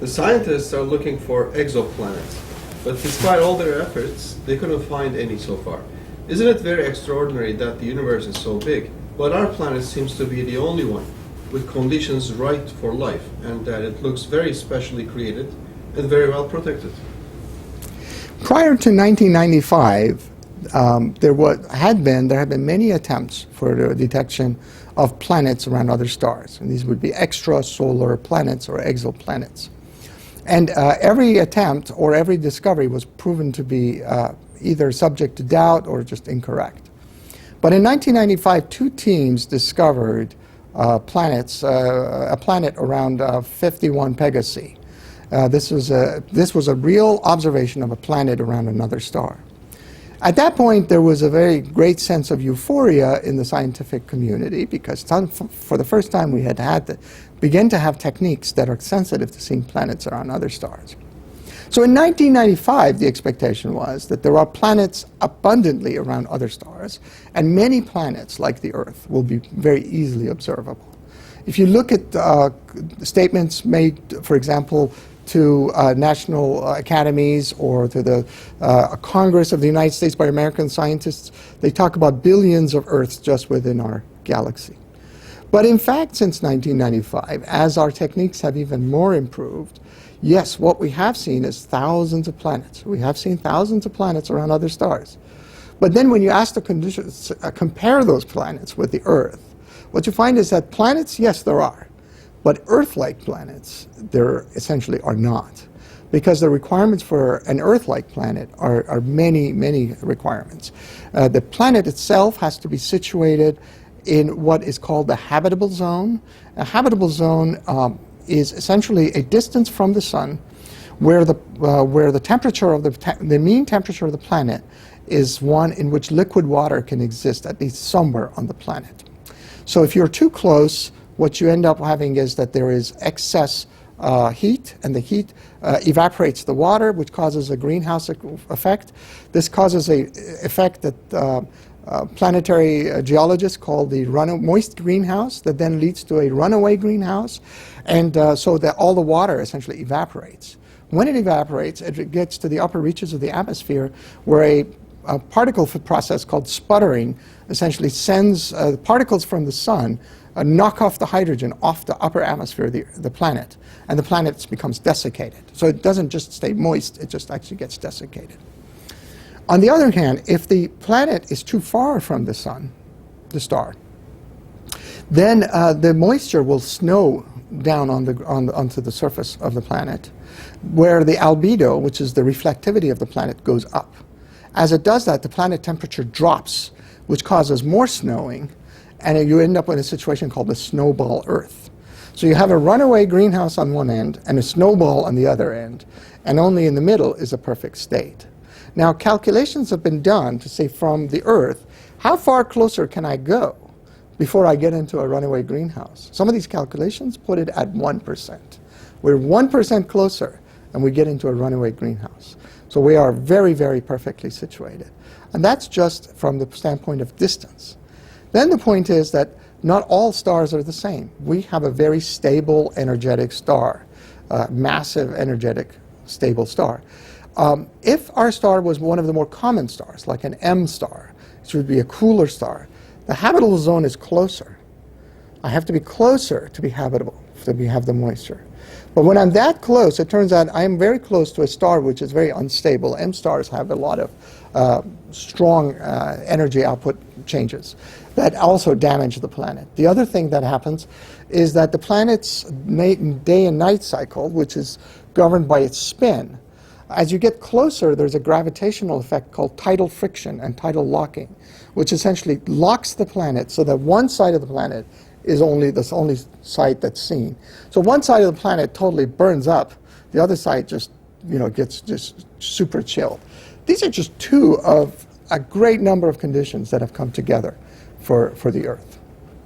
The scientists are looking for exoplanets, but despite all their efforts, they couldn't find any so far. Isn't it very extraordinary that the universe is so big, but our planet seems to be the only one with conditions right for life, and that it looks very specially created and very well protected? Prior to 1995, there had been many attempts for the detection of planets around other stars, and these would be extrasolar planets or exoplanets. And every attempt or every discovery was proven to be either subject to doubt or just incorrect. But in 1995, two teams discovered a planet around 51 Pegasi. This was a real observation of a planet around another star. At that point, there was a very great sense of euphoria in the scientific community because for the first time we had begun to have techniques that are sensitive to seeing planets around other stars. So in 1995, the expectation was that there are planets abundantly around other stars, and many planets, like the Earth, will be very easily observable. If you look at statements made, for example, to national academies or to the Congress of the United States by American scientists, they talk about billions of Earths just within our galaxy. But in fact, since 1995, as our techniques have even more improved, yes, what we have seen is thousands of planets. We have seen thousands of planets around other stars. But then when you ask the conditions, compare those planets with the Earth, what you find is that planets, yes, there are. But Earth-like planets, there essentially are not. Because the requirements for an Earth-like planet are many, many requirements. The planet itself has to be situated in what is called the habitable zone. A habitable zone is essentially a distance from the sun where the temperature of the mean temperature of the planet is one in which liquid water can exist at least somewhere on the planet. So if you're too close, what you end up having is that there is excess heat, and the heat evaporates the water, which causes a greenhouse effect. This causes an effect that planetary geologists call the moist greenhouse, that then leads to a runaway greenhouse, and so that all the water essentially evaporates. When it evaporates, it gets to the upper reaches of the atmosphere, where a particle process called sputtering essentially sends particles from the sun knock off the hydrogen off the upper atmosphere of the planet, and the planet becomes desiccated. So it doesn't just stay moist, it just actually gets desiccated. On the other hand, if the planet is too far from the sun, the star, then the moisture will snow down onto the surface of the planet, where the albedo, which is the reflectivity of the planet, goes up. As it does that, the planet temperature drops, which causes more snowing, and you end up in a situation called the snowball Earth. So you have a runaway greenhouse on one end and a snowball on the other end, and only in the middle is a perfect state. Now, calculations have been done to say from the Earth, how far closer can I go before I get into a runaway greenhouse? Some of these calculations put it at 1%. We're 1% closer, and we get into a runaway greenhouse. So we are very, very perfectly situated. And that's just from the standpoint of distance. Then the point is that not all stars are the same. We have a very stable, energetic star, massive, energetic, stable star. If our star was one of the more common stars, like an M star, which would be a cooler star, the habitable zone is closer. I have to be closer to be habitable, to have the moisture. But when I'm that close, it turns out I'm very close to a star which is very unstable. M stars have a lot of strong energy output changes that also damage the planet. The other thing that happens is that the planet's day and night cycle, which is governed by its spin, as you get closer, there's a gravitational effect called tidal friction and tidal locking, which essentially locks the planet so that one side of the planet is the only side that's seen. So one side of the planet totally burns up, the other side just gets just super chilled. These are just two of a great number of conditions that have come together for the Earth.